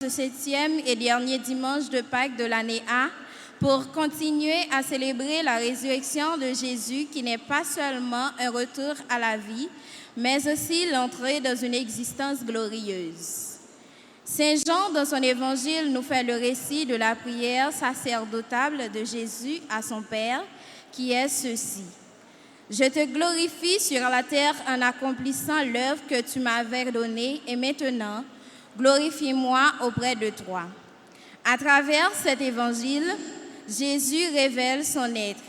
Ce 7e et dernier dimanche de Pâques de l'année A pour continuer à célébrer la résurrection de Jésus qui n'est pas seulement un retour à la vie, mais aussi l'entrée dans une existence glorieuse. Saint Jean, dans son évangile, nous fait le récit de la prière sacerdotale de Jésus à son Père, qui est ceci. Je te glorifie sur la terre en accomplissant l'œuvre que tu m'avais donnée et maintenant, glorifie-moi auprès de toi. À travers cet évangile, Jésus révèle son être,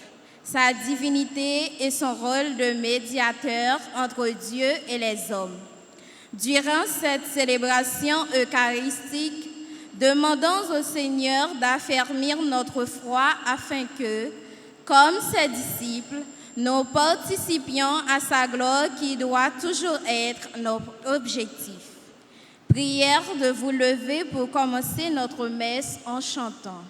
sa divinité et son rôle de médiateur entre Dieu et les hommes. Durant cette célébration eucharistique, demandons au Seigneur d'affermir notre foi afin que, comme ses disciples, nous participions à sa gloire qui doit toujours être notre objectif. Prière de vous lever pour commencer notre messe en chantant.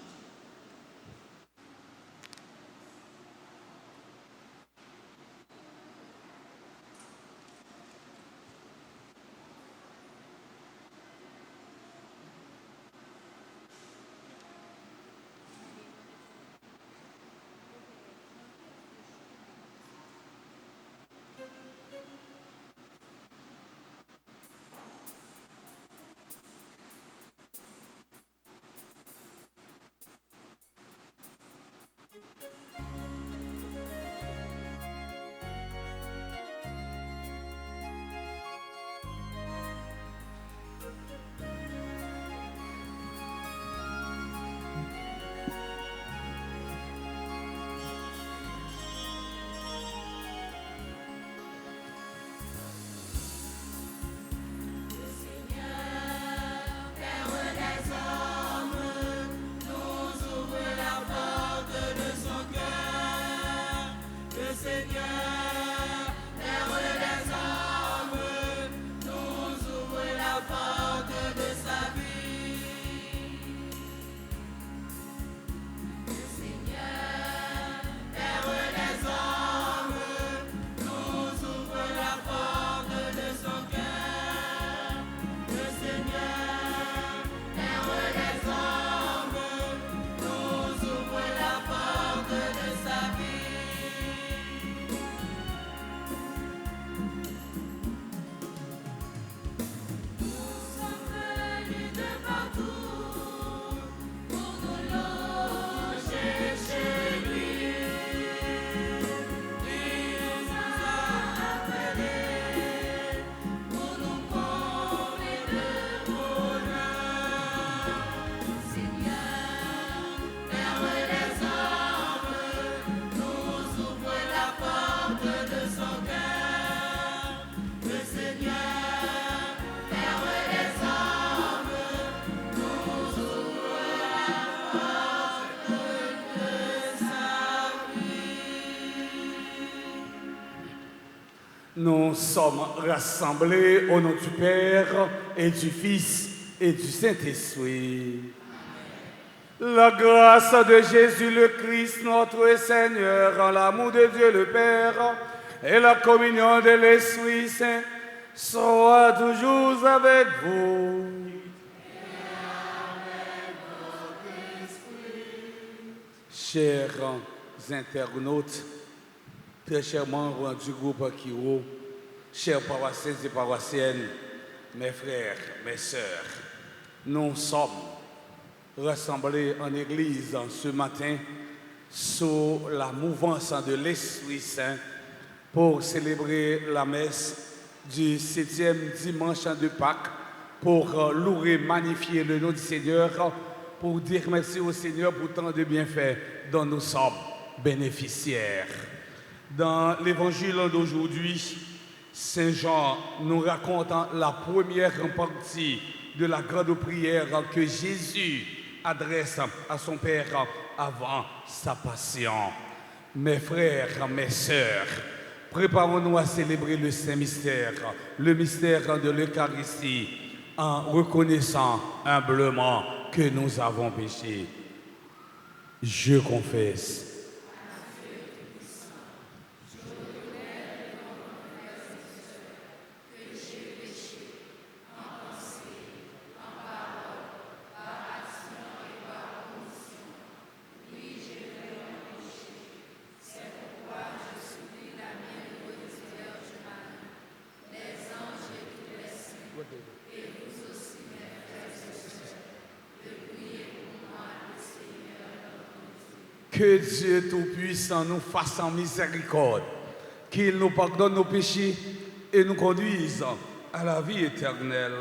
Nous sommes rassemblés au nom du Père et du Fils et du Saint-Esprit. La grâce de Jésus le Christ, notre Seigneur, en l'amour de Dieu le Père et la communion de l'Esprit Saint soit toujours avec vous. Chers internautes, très chers membres du groupe Kiro, chers paroissiens et paroissiennes, mes frères, mes sœurs, nous sommes rassemblés en église ce matin sous la mouvance de l'Esprit Saint pour célébrer la messe du 7e dimanche de Pâques, pour louer, magnifier le nom du Seigneur, pour dire merci au Seigneur pour tant de bienfaits dont nous sommes bénéficiaires. Dans l'évangile d'aujourd'hui, Saint Jean nous raconte la première partie de la grande prière que Jésus adresse à son Père avant sa passion. Mes frères, mes sœurs, préparons-nous à célébrer le Saint-Mystère, le mystère de l'Eucharistie, en reconnaissant humblement que nous avons péché. Je confesse. Que Dieu Tout-Puissant nous fasse en miséricorde, qu'il nous pardonne nos péchés et nous conduise à la vie éternelle.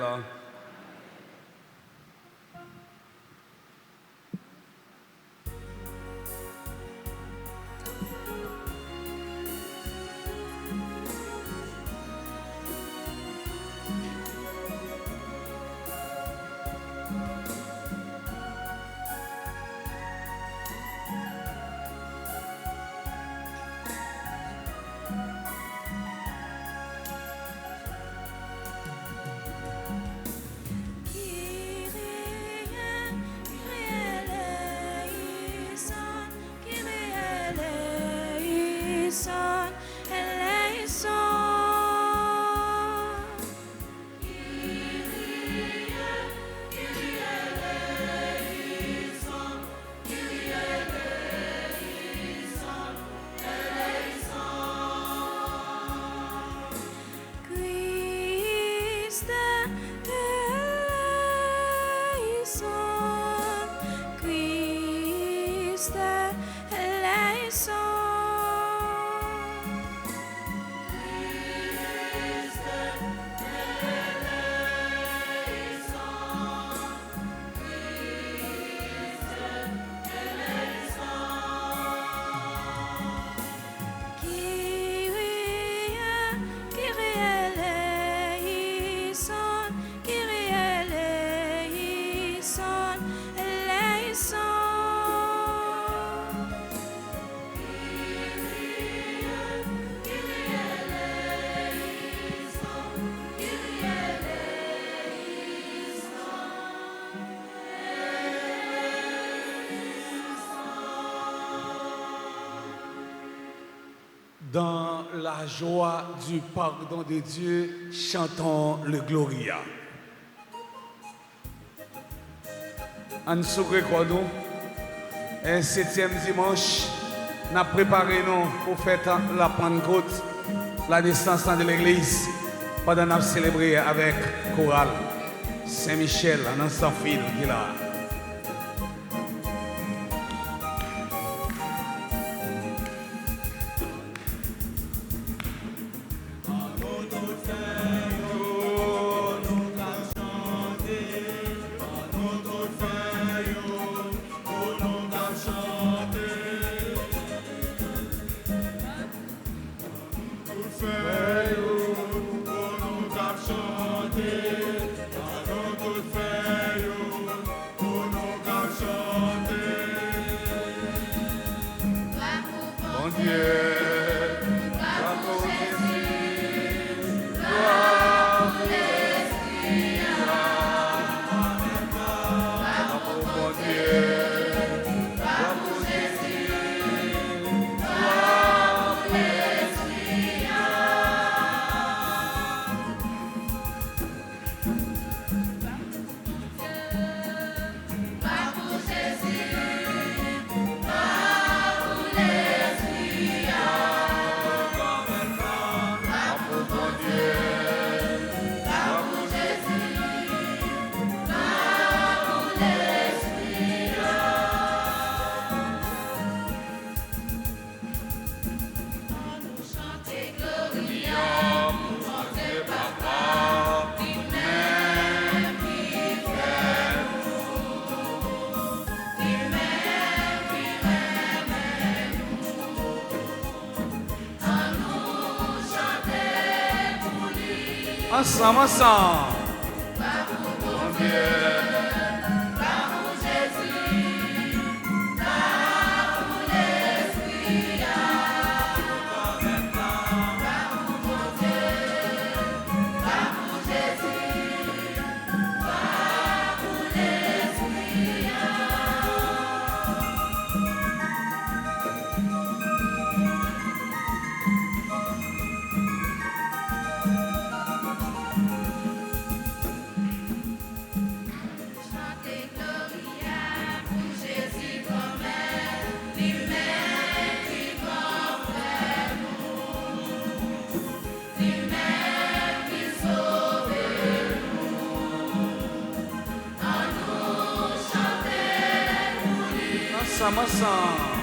Dans la joie du pardon de Dieu, chantons le Gloria. En sougré quoi nous, un 7e dimanche, nous avons préparé nous pour faire la Pentecôte, la naissance de l'Église, pendant que nous avons célébré avec chorale Saint-Michel, en sans fil qui est là. Ensemble, ensemble. Mon Dieu. Ensemble, ensemble.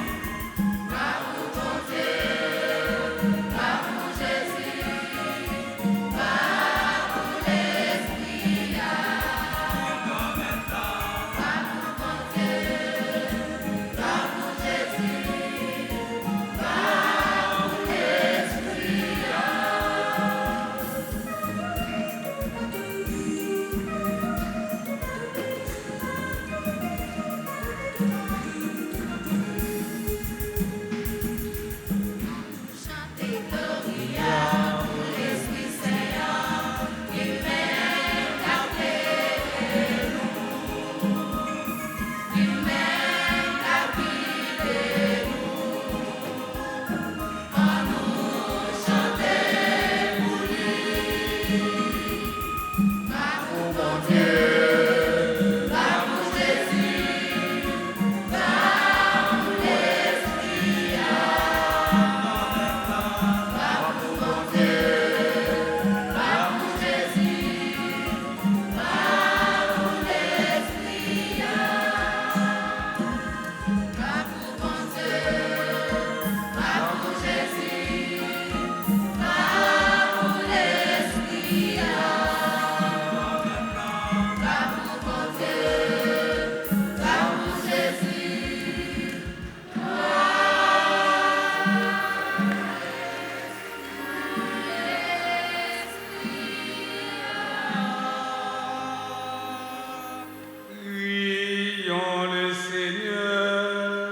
Prions le Seigneur.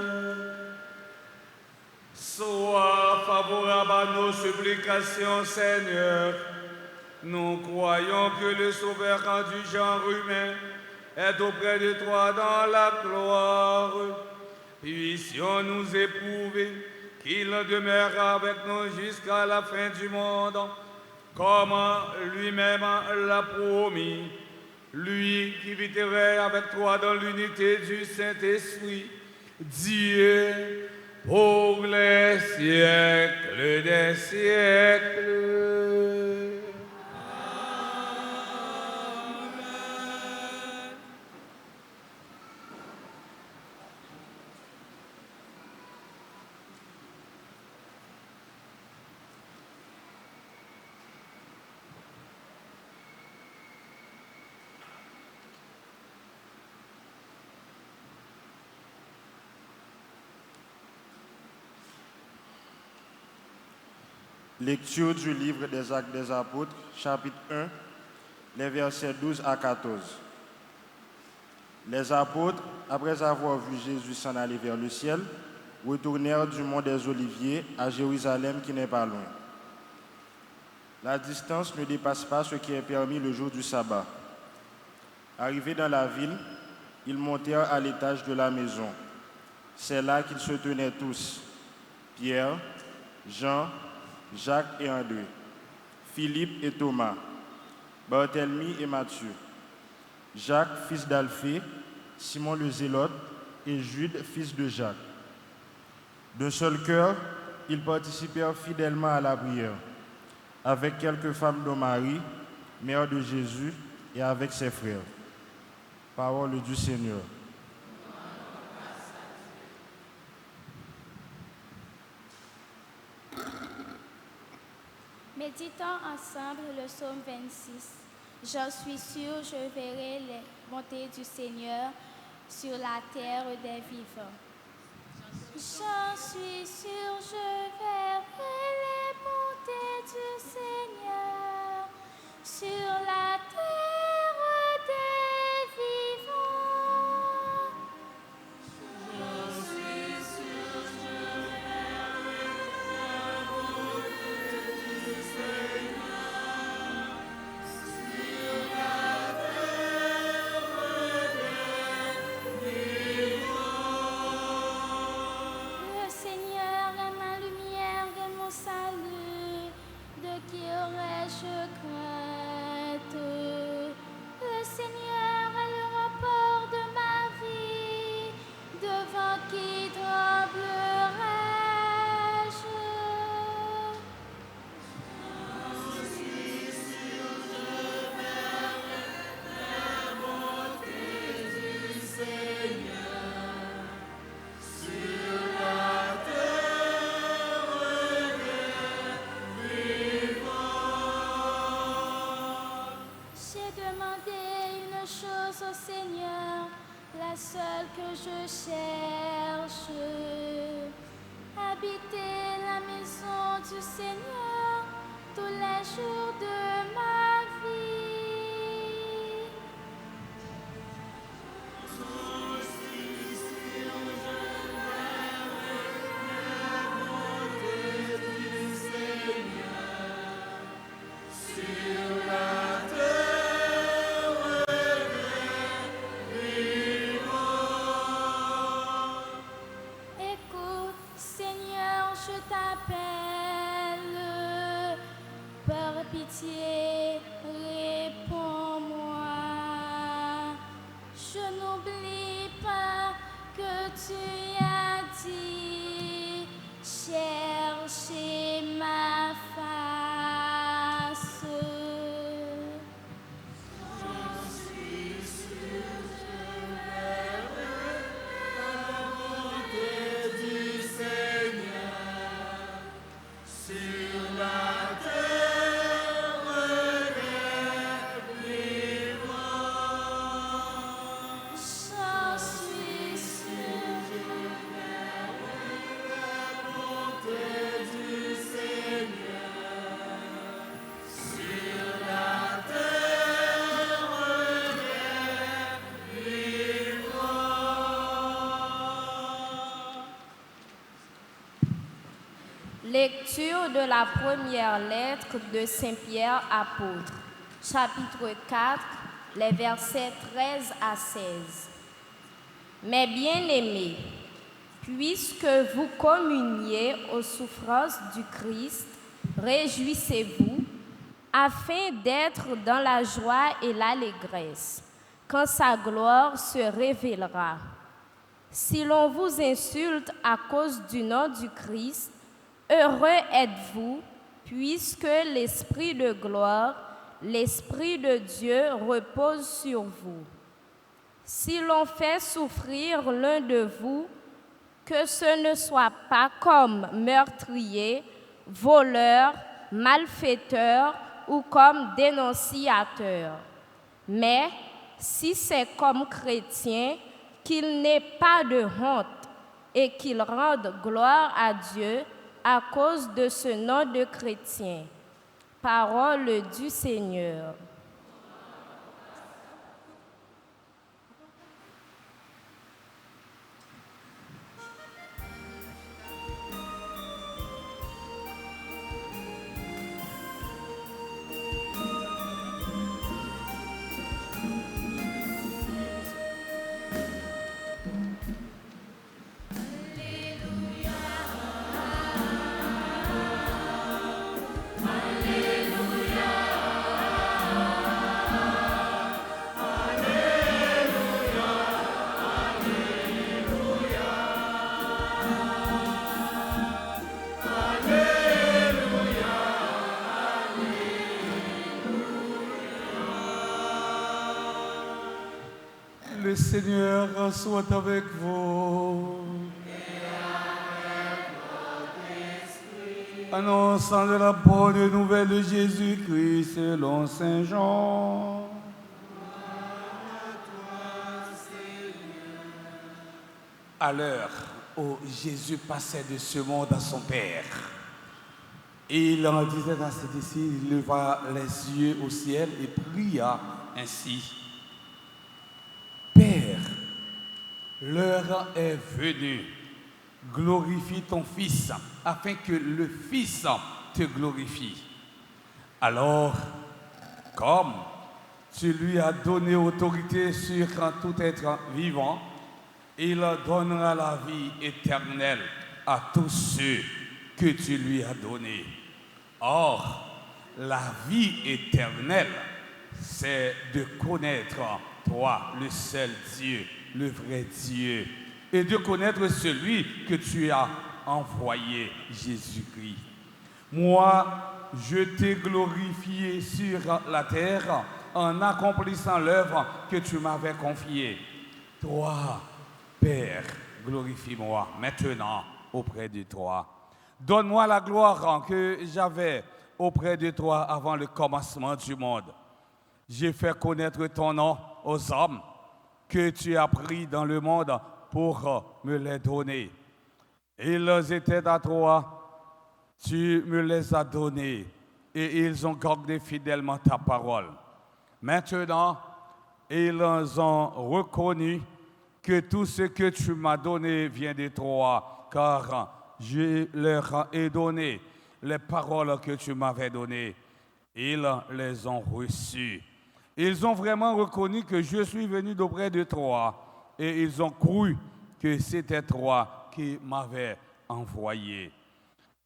Sois favorable à nos supplications, Seigneur. Nous croyons que le Sauveur rendu genre humain est auprès de toi dans la gloire. Puissions-nous éprouver qu'il demeure avec nous jusqu'à la fin du monde, comme lui-même l'a promis. Lui qui vivrait avec toi dans l'unité du Saint-Esprit, Dieu, pour les siècles des siècles. Lecture du livre des Actes des Apôtres, chapitre 1, les versets 12 à 14. Les apôtres, après avoir vu Jésus s'en aller vers le ciel, retournèrent du mont des Oliviers à Jérusalem qui n'est pas loin. La distance ne dépasse pas ce qui est permis le jour du sabbat. Arrivés dans la ville, ils montèrent à l'étage de la maison. C'est là qu'ils se tenaient tous, Pierre, Jean, Jacques et André, Philippe et Thomas, Barthélemy et Matthieu, Jacques, fils d'Alphée, Simon le Zélote et Jude, fils de Jacques. D'un seul cœur, ils participèrent fidèlement à la prière, avec quelques femmes de Marie, mère de Jésus, et avec ses frères. Parole du Seigneur. Méditons ensemble le psaume 26. J'en suis sûr, je verrai les bontés du Seigneur sur la terre des vivants. J'en suis sûr, je verrai les bontés du Seigneur sur la terre des vivants. J'en suis sûr, je verrai les bontés du Seigneur sur la terre des vivants. Le Seigneur est ma lumière et mon salut, de qui aurais-je crainte? Le Seigneur est le rapport de ma vie, devant qui tremblerais-je? Je suis sûr, je verrai la bonté du Seigneur sur la terre des vivants. J'ai demandé une chose au Seigneur, la seule que je cherche, habiter la maison du Seigneur tous les jours de ma vie. Je suis sûr, je verrai la bonté du Seigneur sur la terre des vivants. Écoute, Seigneur, je t'appelle. Par pitié, réponds-moi. Je n'oublie pas que tu as dit, cherchez ma face. J'en suis sûr, je verrai la bonté du Seigneur sur la terre des vivants. J'en suis sûr, je verrai la bonté du Seigneur. Lecture de la première lettre de Saint Pierre apôtre, chapitre 4, les versets 13 à 16. Mes bien-aimés, puisque vous communiez aux souffrances du Christ, réjouissez-vous, afin d'être dans la joie et l'allégresse, quand sa gloire se révélera. Si l'on vous insulte à cause du nom du Christ, heureux êtes-vous, puisque l'Esprit de gloire, l'Esprit de Dieu repose sur vous. Si l'on fait souffrir l'un de vous, que ce ne soit pas comme meurtrier, voleur, malfaiteur ou comme dénonciateur, mais si c'est comme chrétien, qu'il n'ait pas de honte et qu'il rende gloire à Dieu à cause de ce nom de chrétien. Parole du Seigneur. Le Seigneur soit avec vous. Annonçant de la bonne nouvelle de Jésus-Christ selon Saint Jean. À l'heure où Jésus passait de ce monde à son Père, il en disait à ses disciples, il leva les yeux au ciel et pria ainsi. Père, l'heure est venue. Glorifie ton Fils, afin que le Fils te glorifie. Alors, comme tu lui as donné autorité sur tout être vivant, il donnera la vie éternelle à tous ceux que tu lui as donnés. Or, la vie éternelle, c'est de connaître toi, le seul Dieu, le vrai Dieu, et de connaître celui que tu as envoyé, Jésus-Christ. Moi, je t'ai glorifié sur la terre en accomplissant l'œuvre que tu m'avais confiée. Toi, Père, glorifie-moi maintenant auprès de toi. Donne-moi la gloire que j'avais auprès de toi avant le commencement du monde. J'ai fait connaître ton nom aux hommes que tu as pris dans le monde pour me les donner. Ils étaient à toi, tu me les as donnés et ils ont gardé fidèlement ta parole. Maintenant, ils ont reconnu que tout ce que tu m'as donné vient de toi, car je leur ai donné les paroles que tu m'avais données. Ils les ont reçues. Ils ont vraiment reconnu que je suis venu d'auprès de toi et ils ont cru que c'était toi qui m'avais envoyé.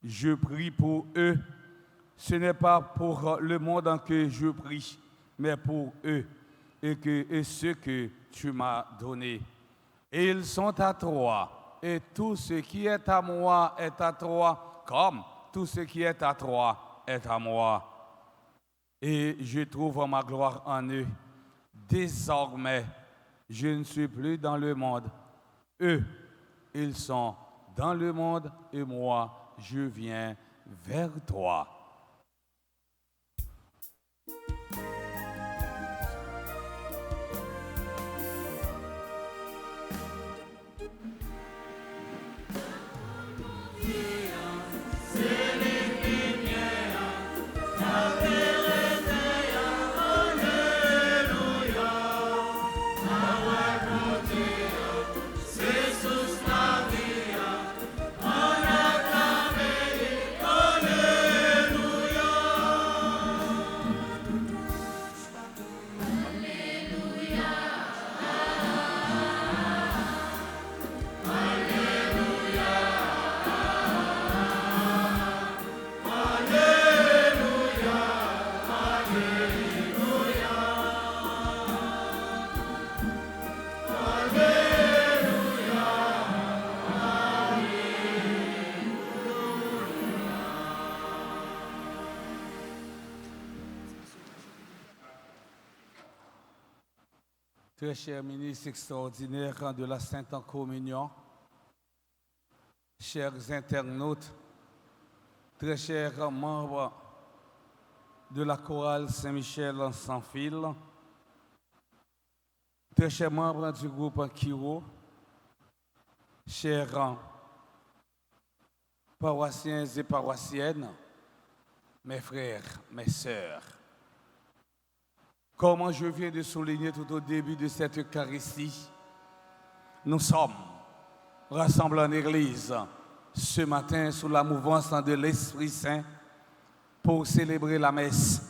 Je prie pour eux. Ce n'est pas pour le monde que je prie, mais pour eux et ceux que tu m'as donnés. Et ils sont à toi et tout ce qui est à moi est à toi, comme tout ce qui est à toi est à moi. Et je trouve ma gloire en eux. Désormais, je ne suis plus dans le monde. Eux, ils sont dans le monde et moi, je viens vers toi. très cher ministre extraordinaire de la Sainte Communion, chers internautes, très chers membres de la chorale Saint-Michel sans fil, très chers membres du groupe Kiro, chers paroissiens et paroissiennes, mes frères, mes sœurs. Comme je viens de souligner tout au début de cette Eucharistie, nous sommes rassemblés en Église ce matin sous la mouvance de l'Esprit Saint pour célébrer la messe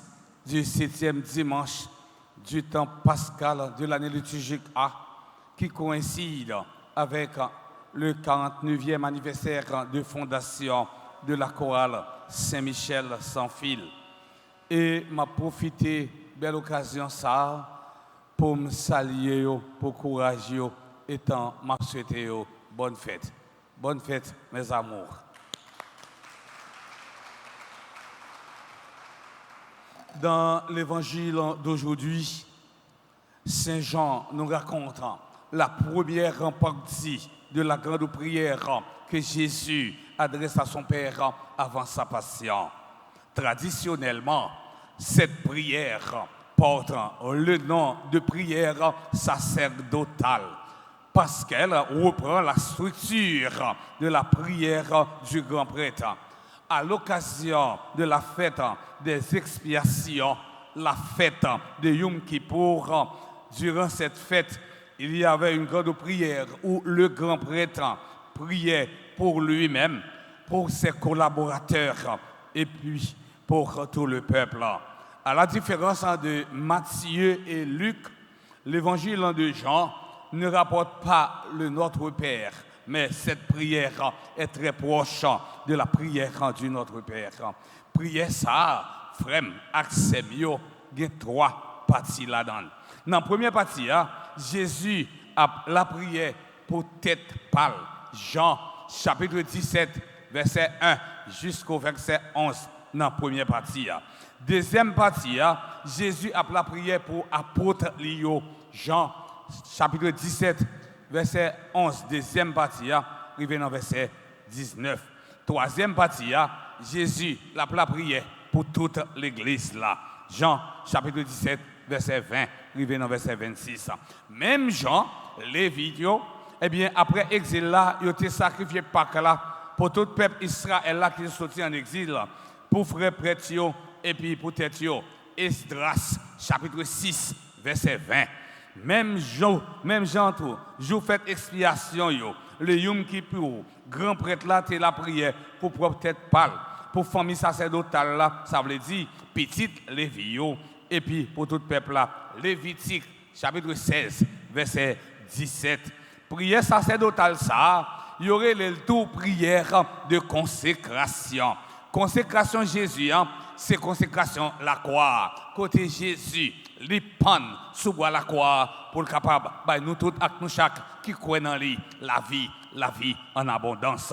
du 7e dimanche du temps pascal de l'année liturgique A, qui coïncide avec le 49e anniversaire de fondation de la chorale Saint-Michel sans fil. Et m'a profité belle occasion ça pour me saluer, pour courager et m'a souhaité bonne fête. Bonne fête, mes amours. Dans l'évangile d'aujourd'hui, Saint Jean nous raconte la première partie de la grande prière que Jésus adresse à son Père avant sa passion. Traditionnellement, cette prière porte le nom de prière sacerdotale parce qu'elle reprend la structure de la prière du grand prêtre. À l'occasion de la fête des expiations, la fête de Yom Kippour, durant cette fête, il y avait une grande prière où le grand prêtre priait pour lui-même, pour ses collaborateurs et puis pour tout le peuple. À la différence de Matthieu et Luc, l'évangile de Jean ne rapporte pas le Notre Père, mais cette prière est très proche de la prière du Notre Père. Prière ça, frère, Axemio, il y a 3 parties là-dedans. Dans la première partie, Jésus a la prière pour tête pâle. Jean, chapitre 17, verset 1 jusqu'au verset 11, dans la première partie. Deuxième partie, Jésus a la prière pour apôtre Lio. Jean, chapitre 17, verset 11, deuxième partie, arrivé dans verset 19. Troisième partie, Jésus a la prière pour toute l'église là. Jean, chapitre 17, verset 20, arrivé dans verset 26. Même Jean, Lévite, eh bien, après exil là, il a été sacrifié Pâques là, pour tout le peuple Israël là qui est sorti en exil, pour frère prêtre et puis pour tête Esdras, chapitre 6, verset 20. Même Jean, jour fait expiation, le Yom Kippour, grand prêtre là, c'est la prière pour propre tête pâle, pour famille sacerdotale là, ça veut dire petite Lévi, et puis pour tout le peuple là, Lévitique, chapitre 16, verset 17. Prière sacerdotale ça, il y aurait le tout prière de consécration. Consécration Jésus, c'est consécration la croix. Côté Jésus, les pannes sous la croix pour le capable, nous tous, nous chaque qui croit dans lui, la vie en abondance.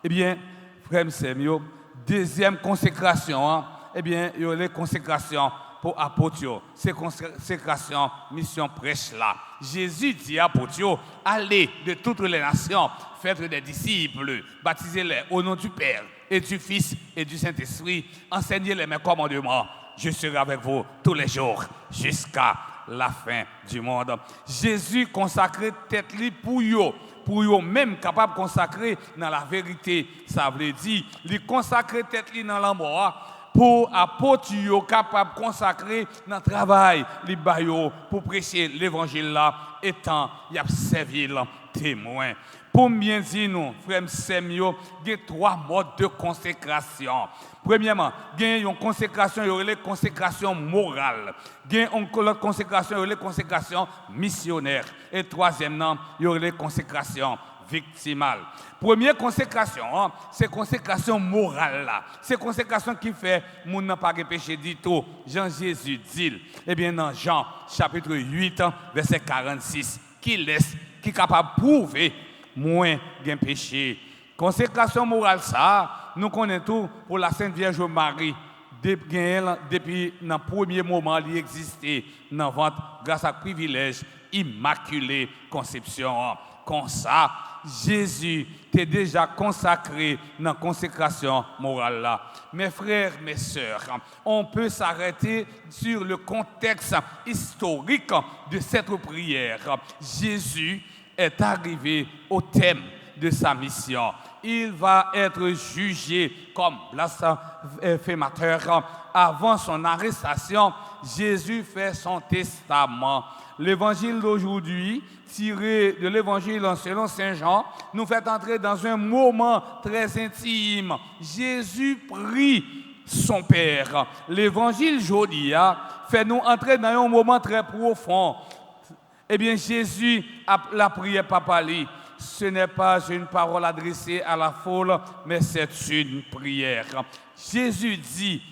Eh bien, frère Semio, deuxième consécration, eh bien, il y a les consécrations pour apôtres, c'est consécration, mission prêche là. Jésus dit à apôtres, allez de toutes les nations, faites des disciples, baptisez-les au nom du Père et du Fils et du Saint-Esprit, enseignez-les mes commandements. Je serai avec vous tous les jours jusqu'à la fin du monde. Jésus consacrait tête li pour yo même capable de consacrer dans la vérité. Ça veut dire, il consacrer tête li dans l'amour pour apôtres capable de consacrer dans le travail, li bayo pour prêcher l'évangile là, étant y a servi témoin. Pour bien dire nous, frère Semio, il y a 3 modes de consécration. Premièrement, il y a une consécration, il y a une consécration morale. Il y a une consécration, il y a une consécration missionnaire. Et troisièmement, il y a une consécration victimale. Première consécration, c'est consécration morale. C'est consécration qui fait mon n'a pas de péché du tout. Jean Jésus dit, eh bien dans Jean chapitre 8, verset 46, qui est capable de prouver moins d'un péché. Consécration morale, ça, nous connaissons tout pour la Sainte Vierge Marie. Depuis le premier moment, elle existait dans le ventre grâce à privilège Immaculée Conception. Comme ça, Jésus t'est déjà consacré dans la consécration morale là. Mes frères, mes sœurs, on peut s'arrêter sur le contexte historique de cette prière. Jésus est arrivé au thème de sa mission. Il va être jugé comme blasphémateur. Avant son arrestation, Jésus fait son testament. L'évangile d'aujourd'hui, tiré de l'évangile selon Saint Jean, nous fait entrer dans un moment très intime. Jésus prie son Père. L'évangile aujourd'hui fait nous entrer dans un moment très profond. Eh bien, Jésus a la prière papali. Ce n'est pas une parole adressée à la foule, mais c'est une prière. Jésus dit,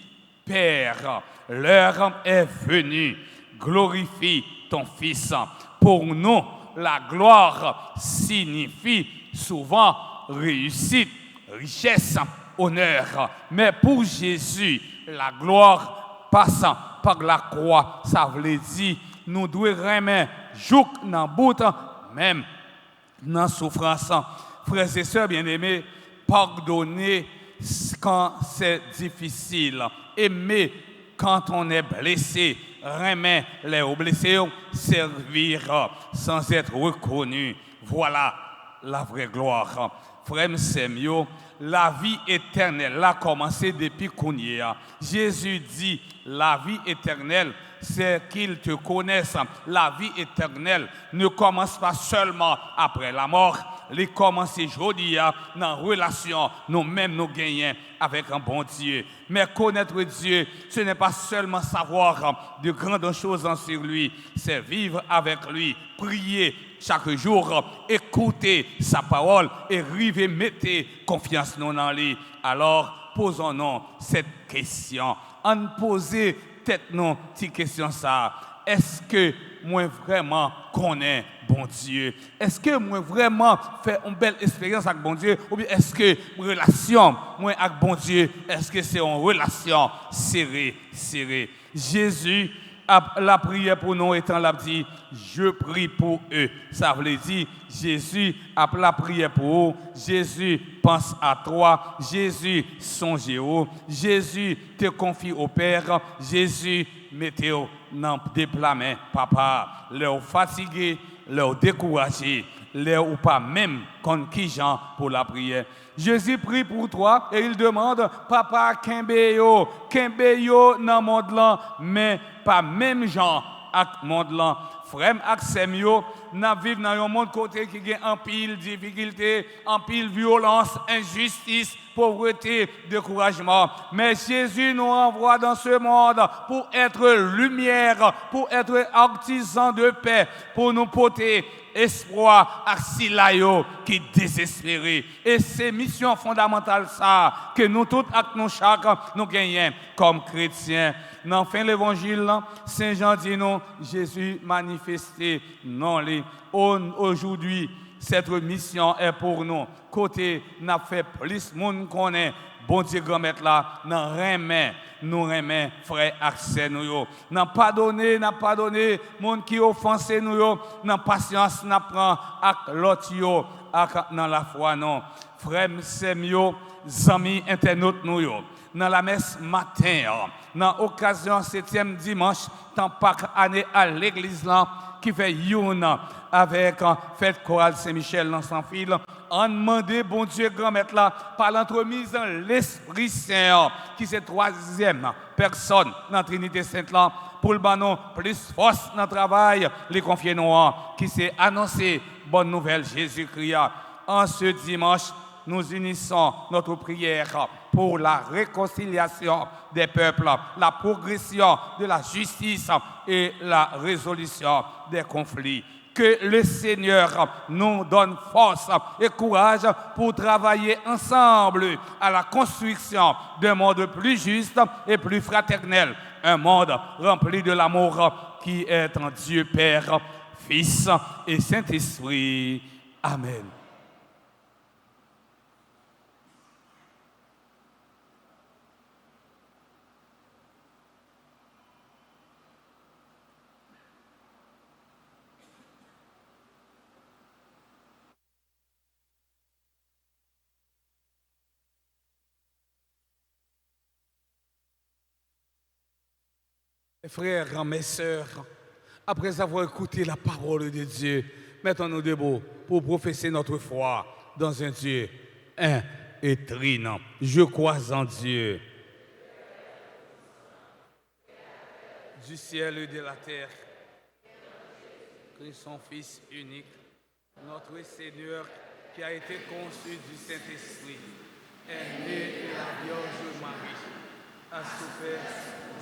Père, l'heure est venue, glorifie ton Fils. Pour nous, la gloire signifie souvent réussite, richesse, honneur. Mais pour Jésus, la gloire passe par la croix. Ça veut dire, nous devons remettre jouk dans bout, même dans la souffrance. Frères et sœurs bien-aimés, pardonnez quand c'est difficile. Aimer quand on est blessé. Remettre les blessés, servir sans être reconnu. Voilà la vraie gloire. Frère Semio, la vie éternelle a commencé depuis Kounia. Jésus dit, la vie éternelle, c'est qu'ils te connaissent. La vie éternelle ne commence pas seulement après la mort. Elle commence aujourd'hui dans la relation nous-mêmes nous gagnons avec un bon Dieu. Mais connaître Dieu, ce n'est pas seulement savoir de grandes choses sur lui, c'est vivre avec lui, prier chaque jour, écouter sa parole et river, mettez confiance dans lui. Alors, posons-nous cette question. En poser tête non, petite question ça. Est-ce que moi vraiment connais bon Dieu? Est-ce que moi vraiment fait une belle expérience avec bon Dieu? Ou bien est-ce que relation moi avec bon Dieu, est-ce que c'est une relation serrée? Jésus la prière pour nous étant là dit, je prie pour eux. Ça veut dire, Jésus a la prière pour eux. Jésus pense à toi. Jésus songe au. Jésus te confie au Père. Jésus mettez-vous dans des plats mains, papa. Leur fatigué, leur découragé, leur ou pas même contre qui gens pour la prière. Jésus prie pour toi et il demande, papa, Kimbeyo dans le monde là, mais pas même gens avec le monde là. Frère Aksemio, nous vivons dans un monde côté qui a en pile difficulté, en pile violence, injustice, pauvreté, découragement. Mais Jésus nous envoie dans ce monde pour être lumière, pour être artisan de paix, pour nous porter espoir à Silayo qui est désespéré. Et c'est mission fondamentale ça que nous tous avec nous chaque nous gagnons comme chrétiens. Dans fin l'évangile, Saint Jean dit nous, Jésus manifesté non les. Aujourd'hui, cette mission est pour nous. Côté n'a fait plus monde connaît bon Dieu grand-mère là, nous remet frère accès nous. N'a pas donné monde qui offensé nous, n'a patience n'a prend avec l'autre yo, dans la foi non. Frère Semio, amis internautes nous dans la messe matin, dans occasion 7e dimanche, tant Pâques année à l'église là qui fait youn avec fête chorale Saint-Michel dans son fil. On demande bon Dieu grand-mère là par l'entremise de l'Esprit Saint qui c'est troisième personne dans la Trinité Sainte là pour le banon plus force dans le travail les confier nous qui s'est annoncé bonne nouvelle Jésus-Christ. En ce dimanche, nous unissons notre prière pour la réconciliation des peuples, la progression de la justice et la résolution des conflits. Que le Seigneur nous donne force et courage pour travailler ensemble à la construction d'un monde plus juste et plus fraternel. Un monde rempli de l'amour qui est en Dieu Père, Fils et Saint-Esprit. Amen. Mes frères, mes sœurs, après avoir écouté la parole de Dieu, mettons-nous debout pour professer notre foi dans un Dieu un et trinant. Je crois en Dieu, du ciel et de la terre, Christ son Fils unique, notre Seigneur, qui a été conçu du Saint-Esprit, est né de la Vierge Marie, a souffert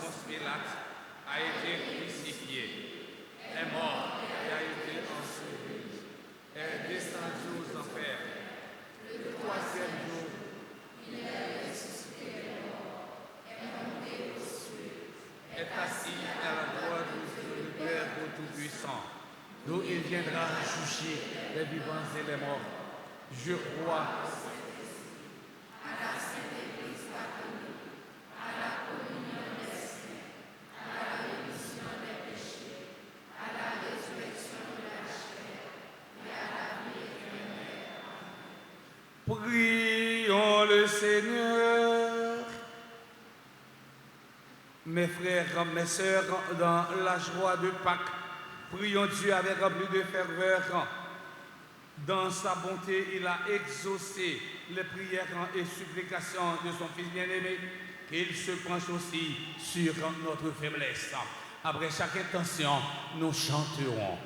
Ponce Pilate, a été crucifié, est mort et a été enseveli, est descendu aux enfers. Le troisième jour, il est ressuscité des morts, est monté aux cieux, est assis à la droite de Dieu le Père Tout-Puissant, d'où il viendra juger les vivants et les morts. Je crois à la Sainte Église catholique, à la communion des saints, à la rémission des péchés, à la résurrection de la chair et à la vie éternelle. Prions le Seigneur. Mes frères, mes sœurs, dans la joie de Pâques, prions Dieu avec plus de ferveur. Dans sa bonté, il a exaucé les prières et supplications de son Fils bien-aimé, qu'il se penche aussi sur notre faiblesse. Après chaque intention, nous chanterons.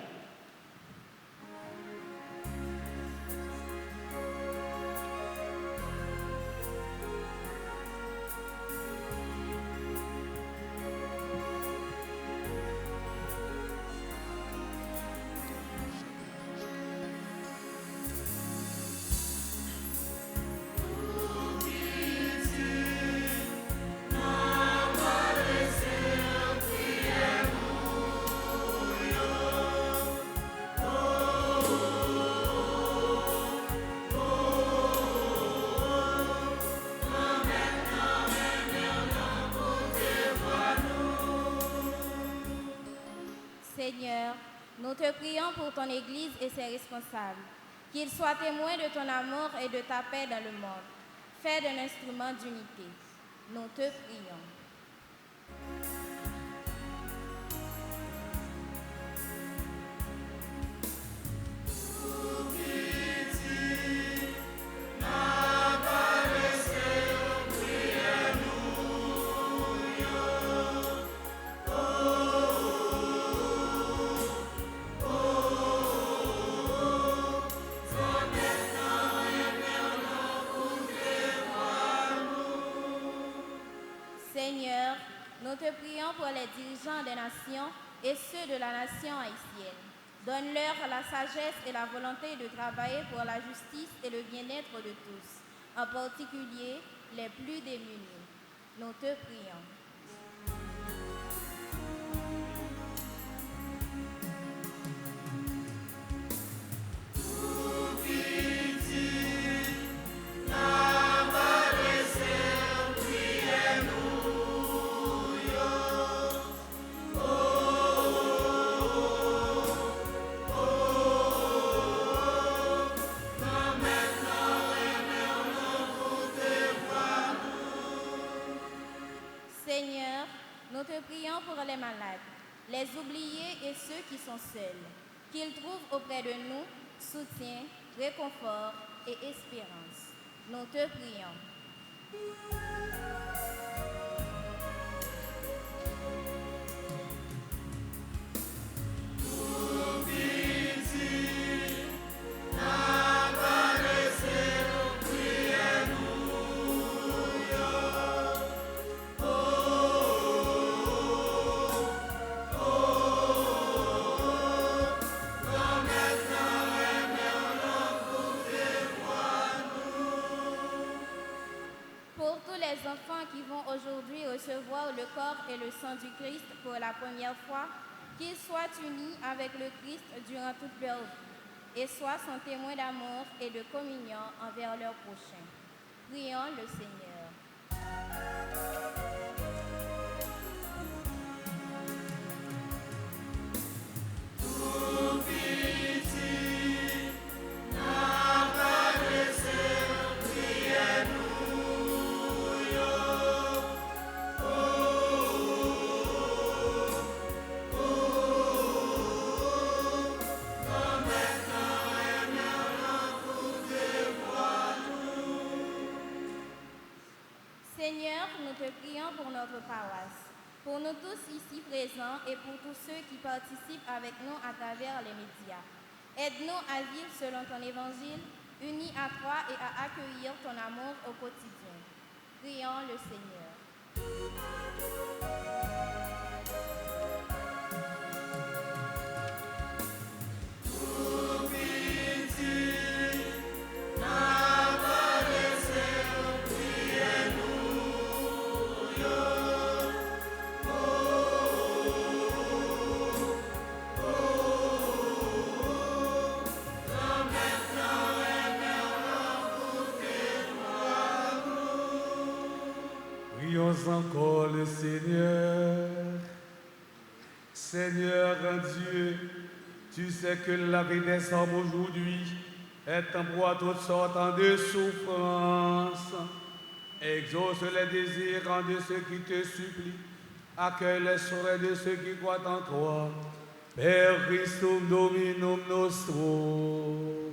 Seigneur, nous te prions pour ton Église et ses responsables, qu'ils soient témoins de ton amour et de ta paix dans le monde. Fais d'un instrument d'unité. Nous te prions. Seigneur, nous te prions pour les dirigeants des nations et ceux de la nation haïtienne. Donne-leur la sagesse et la volonté de travailler pour la justice et le bien-être de tous, en particulier les plus démunis. Nous te prions. Seigneur, nous te prions pour les malades, les oubliés et ceux qui sont seuls, qu'ils trouvent auprès de nous soutien, réconfort et espérance. Nous te prions. Enfants qui vont aujourd'hui recevoir le corps et le sang du Christ pour la première fois, qu'ils soient unis avec le Christ durant toute leur vie et soient son témoin d'amour et de communion envers leurs prochains. Prions le Seigneur. anges, prions pour notre paroisse. Pour nous tous ici présents et pour tous ceux qui participent avec nous à travers les médias. Aide-nous à vivre selon ton évangile, unis à toi et à accueillir ton amour au quotidien. Prions le Seigneur. Prions encore le Seigneur. Seigneur Dieu, tu sais que la vie des hommes aujourd'hui est en proie à toutes sortes de souffrances. Exauce les désirs de ceux qui te supplient. Accueille les souhaits de ceux qui croient en toi. Père Christum Dominum Nostrum.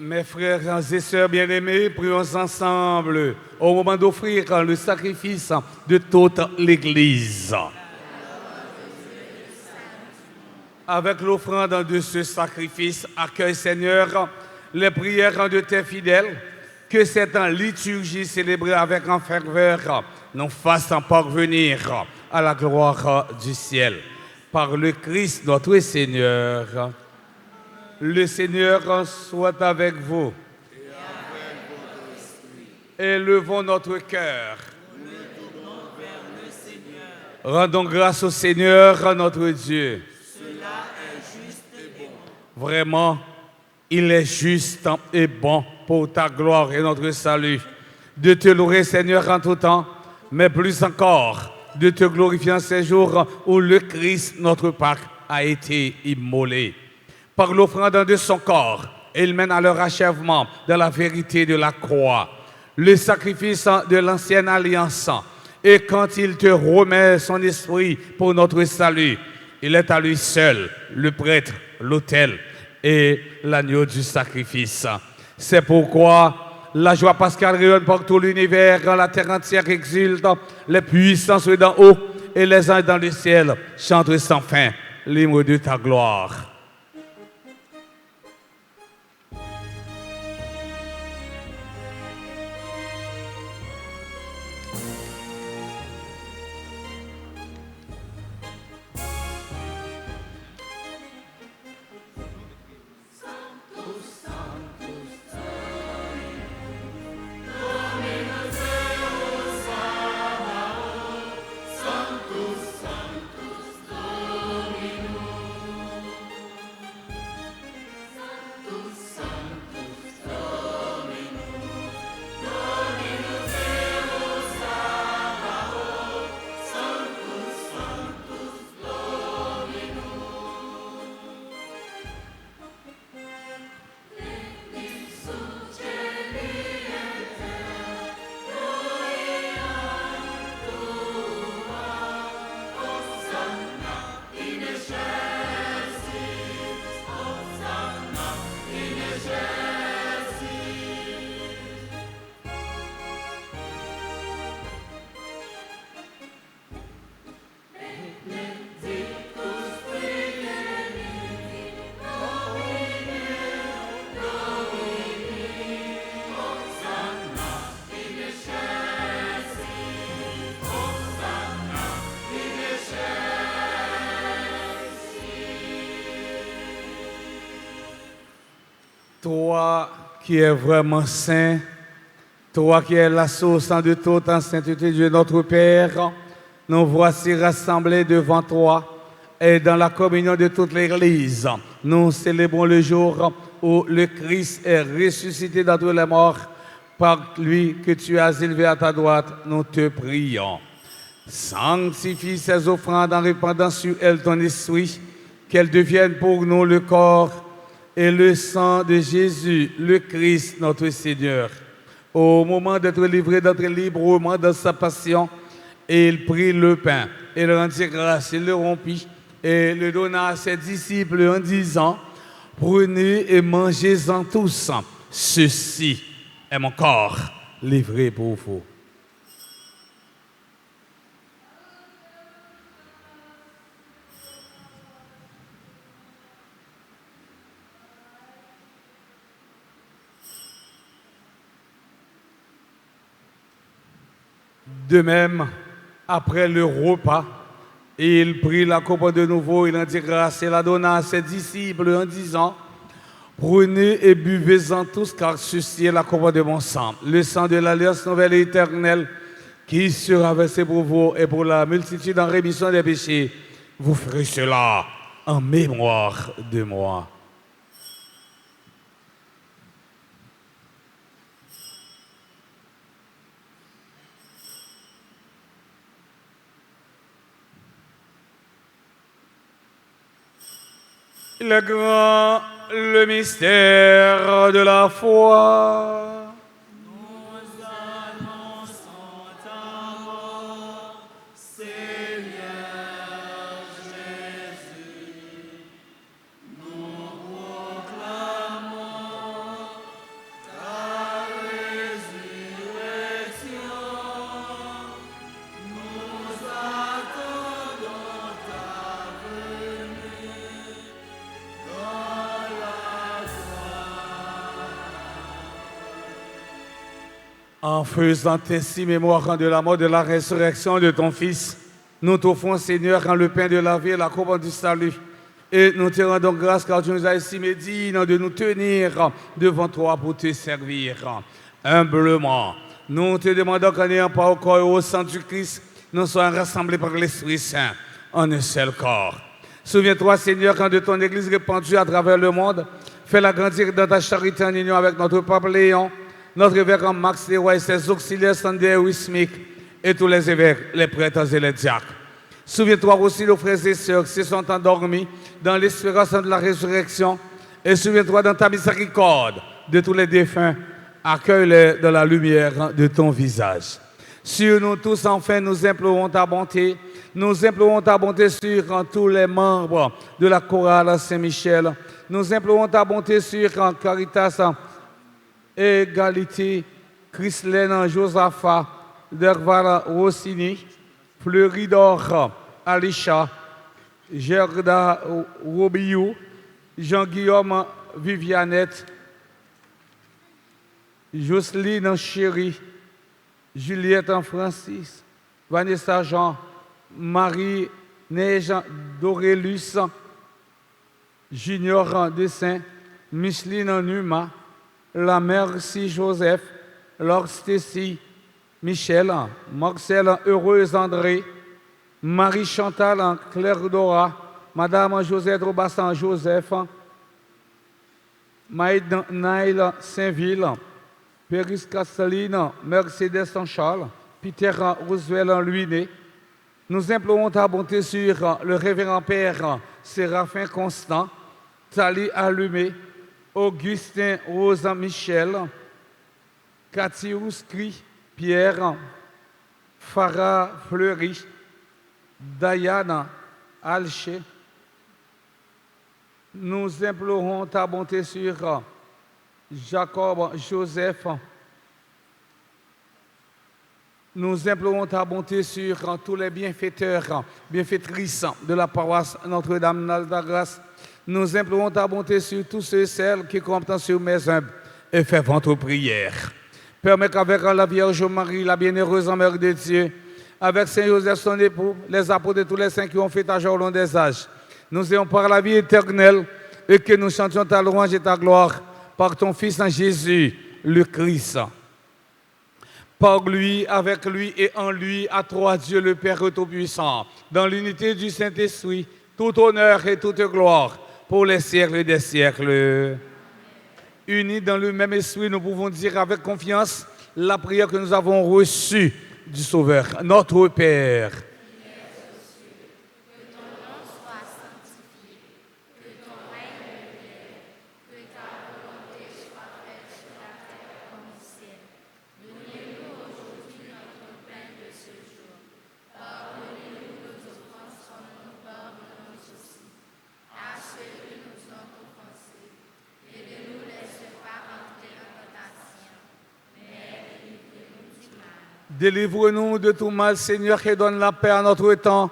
Mes frères et sœurs bien-aimés, prions ensemble au moment d'offrir le sacrifice de toute l'Église. Avec l'offrande de ce sacrifice, accueille Seigneur les prières de tes fidèles, que cette liturgie célébrée avec en ferveur nous fasse parvenir à la gloire du ciel. Par le Christ notre Seigneur. Le Seigneur soit avec vous. Et avec votre esprit. Élevons notre cœur. Nous nous tournons vers le Seigneur. Rendons grâce au Seigneur notre Dieu. Cela est juste et bon. Vraiment, il est juste et bon pour ta gloire et notre salut de te louer, Seigneur, en tout temps, mais plus encore de te glorifier en ces jours où le Christ, notre Pâque, a été immolé. Par l'offrande de son corps, il mène à leur achèvement dans la vérité de la croix, le sacrifice de l'ancienne alliance. Et quand il te remet son esprit pour notre salut, il est à lui seul, le prêtre, l'autel et l'agneau du sacrifice. C'est pourquoi la joie pascale rayonne par tout l'univers, la terre entière exulte, les puissances d'en haut et les anges dans le ciel chantent sans fin l'hymne de ta gloire. toi qui es vraiment saint, toi qui es la source de toute en sainteté, Dieu notre Père, nous voici rassemblés devant toi et dans la communion de toute l'Église. Nous célébrons le jour où le Christ est ressuscité d'entre les morts. Par lui que tu as élevé à ta droite, nous te prions. Sanctifie ces offrandes en répandant sur elles ton esprit, qu'elles deviennent pour nous le corps et le sang de Jésus, le Christ, notre Seigneur. Au moment d'être livré, d'être librement dans sa passion, il prit le pain, il rendit grâce, il le rompit et le donna à ses disciples en disant, prenez et mangez-en tous, ceci est mon corps livré pour vous. De même, après le repas, il prit la coupe de nouveau, il rendit grâce et la donna à ses disciples en disant, prenez et buvez-en tous, car ceci est la coupe de mon sang, le sang de l'alliance nouvelle et éternelle, qui sera versé pour vous et pour la multitude en rémission des péchés. Vous ferez cela en mémoire de moi. Le grand, le mystère de la foi. Nous annonçons ta mort, Seigneur Jésus. Nous proclamons ta résurrection. Nous attendons ta venue dans la gloire. En faisant ainsi mémoire de la mort, de la résurrection de ton Fils, nous t'offrons, Seigneur, quand le pain de la vie et la coupe du salut. Et nous te rendons grâce car tu nous as estimés dignes de nous tenir devant toi pour te servir. Humblement, nous te demandons qu'en ayant pas au corps et au sang du Christ, nous soyons rassemblés par l'Esprit Saint en un seul corps. Souviens-toi, Seigneur, quand de ton Église répandue à travers le monde, fais-la grandir dans ta charité en union avec notre pape Léon, notre évêque Max Leroy et ses auxiliaires Sander Wismic et tous les évêques, les prêtres et les diacres. Souviens-toi aussi nos frères et sœurs qui se sont endormis dans l'espérance de la résurrection et souviens-toi dans ta miséricorde de tous les défunts, accueille-les dans la lumière de ton visage. Sur nous tous, enfin, nous implorons ta bonté. Nous implorons ta bonté sur tous les membres de la chorale Saint-Michel. Nous implorons ta bonté sur Caritas, Égalité, Christlaine Josaphat, Derval Rossini, Fleuridor Alisha, Gerda Robiou, Jean-Guillaume Vivianette, Jocelyne Chéri, Juliette Francis, Vanessa Jean, Marie Neige Dorélus, Junior Dessin, Micheline Numa, la Merci Joseph, Laure Stécie, Michel, Marcel Heureuse André, Marie Chantal Claire Dora, Madame Josette Robassan Joseph, Maïd Naïl Saint-Ville, Péris Casteline, Mercedes Saint-Charles, Peter Roosevelt Luiné. Nous implorons ta bonté sur le révérend Père Séraphin Constant, Tali Allumé, Augustin Rosa Michel, Cathy Ouskri, Pierre, Farah Fleury, Diana Alché. Nous implorons ta bonté sur Jacob Joseph. Nous implorons ta bonté sur tous les bienfaiteurs, bienfaitrices de la paroisse Notre-Dame de la Grâce. Nous implorons ta bonté sur tous ceux et celles qui comptent sur mes humbles et ferventes prières. Permets qu'avec la Vierge Marie, la bienheureuse Mère de Dieu, avec Saint Joseph son époux, les apôtres et tous les saints qui ont fait ta joie au long des âges, nous ayons par la vie éternelle et que nous chantions ta louange et ta gloire par ton Fils en Jésus, le Christ. Par lui, avec lui et en lui, à toi, Dieu le Père Tout-Puissant, dans l'unité du Saint-Esprit, tout honneur et toute gloire pour les siècles des siècles. Unis dans le même esprit, nous pouvons dire avec confiance la prière que nous avons reçue du Sauveur, notre Père. Délivre-nous de tout mal, Seigneur, et donne la paix à notre temps.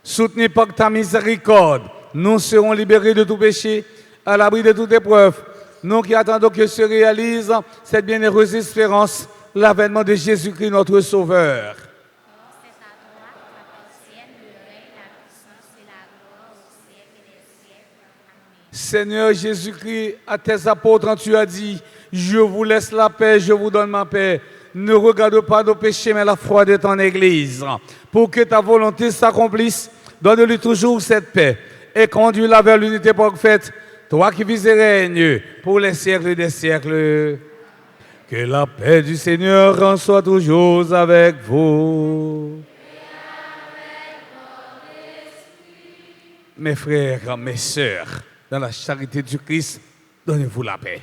Soutenus par ta miséricorde, nous serons libérés de tout péché, à l'abri de toute épreuve. Nous qui attendons que se réalise cette bienheureuse espérance, l'avènement de Jésus-Christ, notre Sauveur. Seigneur Jésus-Christ, à tes apôtres, tu as dit, je vous laisse la paix, je vous donne ma paix. Ne regarde pas nos péchés, mais la foi de ton Église. Pour que ta volonté s'accomplisse, donne-lui toujours cette paix et conduis-la vers l'unité parfaite, toi qui vis et règnes pour les siècles des siècles. Que la paix du Seigneur soit toujours avec vous. Mes frères, mes sœurs, dans la charité du Christ, donnez-vous la paix.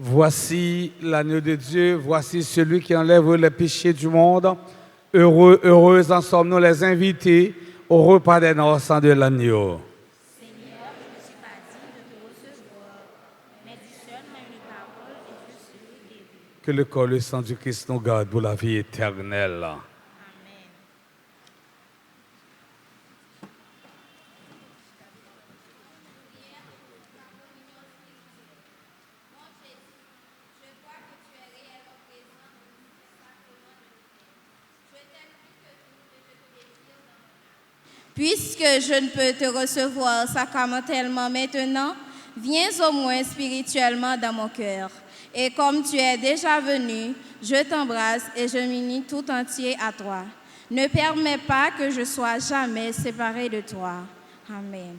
Voici l'agneau de Dieu, voici celui qui enlève les péchés du monde. Heureux, heureux en sommes-nous les invités au repas des noces de l'agneau. Seigneur, je ne suis pas digne de te recevoir, mais dis seulement une parole et je serai guéri. Que le corps et le sang du Christ nous garde pour la vie éternelle. Amen. Puisque je ne peux te recevoir sacramentellement maintenant, viens au moins spirituellement dans mon cœur. Et comme tu es déjà venu, je t'embrasse et je m'unis tout entier à toi. Ne permets pas que je sois jamais séparé de toi. Amen.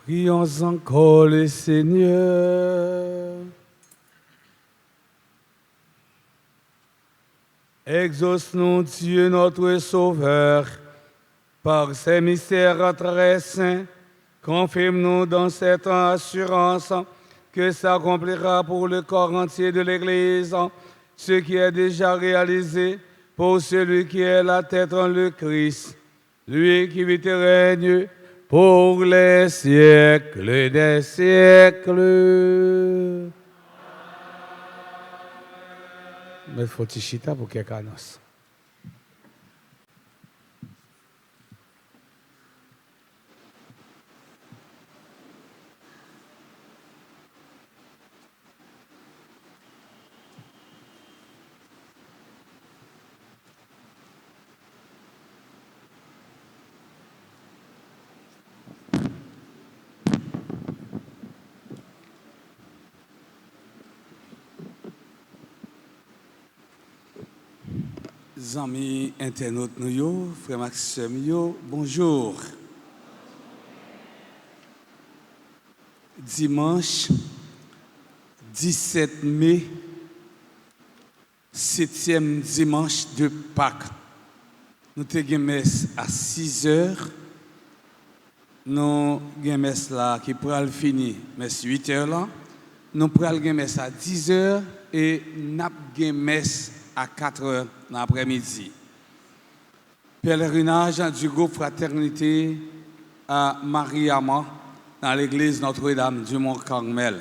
Prions encore le Seigneur. Exauce-nous, Dieu notre Sauveur, par ces mystères très saints. Confirme-nous dans cette assurance que s'accomplira pour le corps entier de l'Église ce qui est déjà réalisé pour celui qui est la tête en le Christ, lui qui vit et règne pour les siècles des siècles. Mais il faut tichita pour quelques annonces. Amis internautes, nous, frère Maxime, bonjour. Dimanche 17 mai, 7e dimanche de Pâques. Nous avons messe à 6 heures. Nous avons messe là qui pourra le finir, messe 8 heures là. Nous pourrons messe à 10 heures et nous avons messe à 4 heures dans l'après-midi. Pèlerinage du groupe Fraternité à Mariama dans l'église Notre-Dame du Mont-Carmel.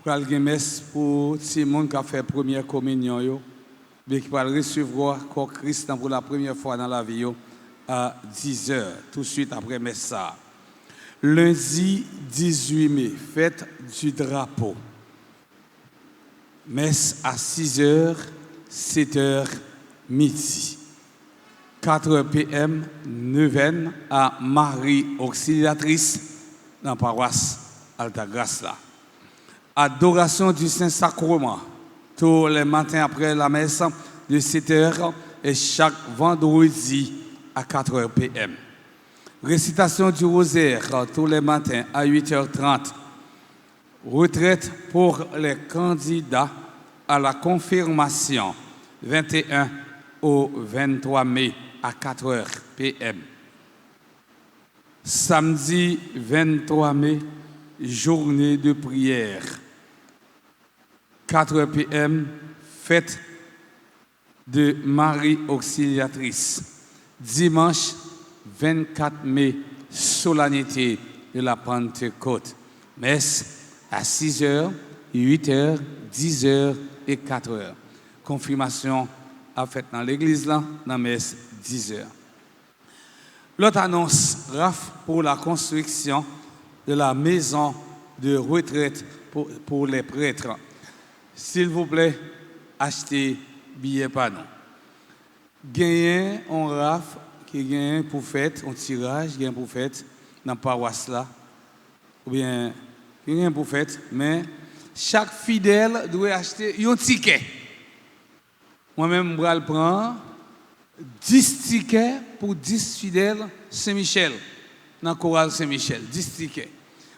Pour aller messe pour Simon qui a fait première communion, mais qui va recevoir corps Christ pour la première fois dans la vie à 10 heures, tout de suite après messe. Lundi 18 mai, fête du drapeau. Messe à 6 heures, 7 heures, midi. 4 p.m., neuvaine à Marie Auxiliatrice dans la paroisse Altagrace. Adoration du Saint-Sacrement, tous les matins après la messe de 7 heures et chaque vendredi à 4 p.m. Récitation du rosaire tous les matins à 8h30. Retraite pour les candidats à la confirmation 21 au 23 mai à 4h p.m. Samedi 23 mai, journée de prière. 4h p.m., fête de Marie Auxiliatrice. Dimanche 24 mai, solennité de la Pentecôte. Messe à 6h, 8h, 10h et 4h. Confirmation a faite dans l'église là, dans la messe 10h. L'autre annonce, RAF pour la construction de la maison de retraite pour les prêtres. S'il vous plaît, achetez billets par nous. Gagnez un RAF qui gagne pour fête, un tirage, gagne pour fête dans la paroisse là, ou bien rien pour fête, mais chaque fidèle doit acheter un ticket. Moi-même, je vais prendre 10 tickets pour 10 fidèles Saint-Michel, dans le chorale Saint-Michel, 10 tickets.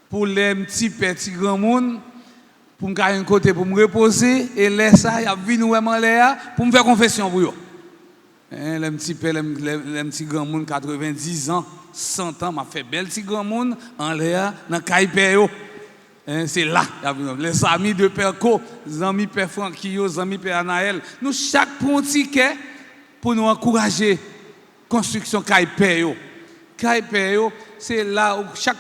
Pour les petits grands monde, pour me faire un côté pour me reposer, et laisser ça, il y a vu nous vraiment là pour me faire confession pour eux. Les petits grands monde, 90 ans, 100 ans, m'a fait bel petit grand monde en l'air, dans Caïpéo. C'est là, les amis de Père Co, les amis Père Franquillo, les amis Père Anaël, nous chaque prend un ticket pour nous encourager la construction Caïpéo. Caïpéo, c'est là où chaque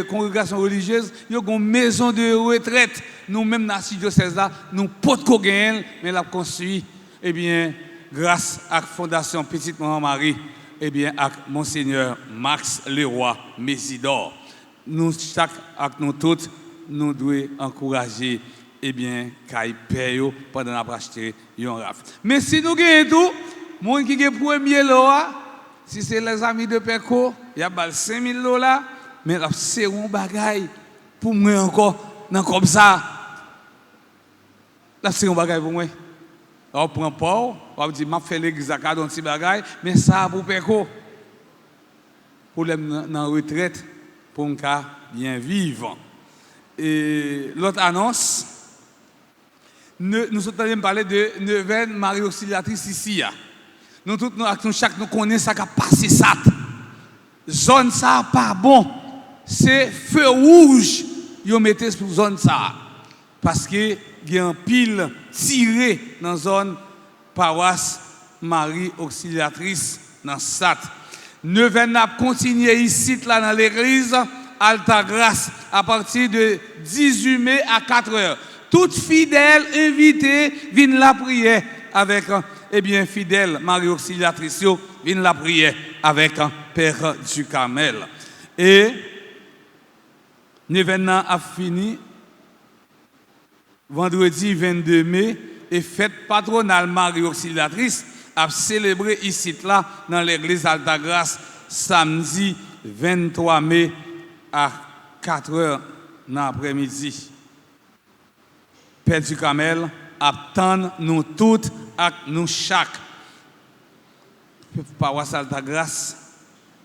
congrégation religieuse, il y a une maison de retraite. Nous-mêmes, dans ce diocèse là, nous ne pouvons pas gagner, mais la construit, eh bien, grâce à la Fondation Petite Maman Marie, eh bien, à Monseigneur Max Leroy Mésidor. Nous, chaque acte, nous tous, nous devons encourager, eh bien, Caïpéo pendant la acheter un RAF. Mais si nous gagnons tout, les gens qui ont premier lot, si c'est les amis de Péco, il y a $5,000, mais c'est un bagage pour moi encore, dans comme ça. Là, c'est un bagage pour moi. On prend pas, on dit m'a fait l'église à cadre petit bagaille, mais ça pour péco. Pour les dans retraite pour un cas bien vivant. Et l'autre annonce nous sommes parler de neuvaine Marie auxiliatrice ici. Nous tous chaque nous connaissons ça qui a passé ça. Zone ça pas bon. C'est feu rouge yo mettez sur zone ça parce que il y a un pile tiré dans zone paroisse Marie auxiliatrice dans SAT. Neuvaine a continué ici là dans l'église Alta Grâce à partir de 18 mai à 4 heures. Toutes fidèles invitées viennent la prière avec fidèle Marie auxiliatrice viennent la prière avec Père du Carmel. Et l'événement a fini vendredi 22 mai et fête patronale Marie auxiliatrice a célébré ici là dans l'église Alta Grâce samedi 23 mai à 4 heures dans l'après-midi. Père du Carmel attend nous toutes et nous chaque. Paroisse Alta Grâce,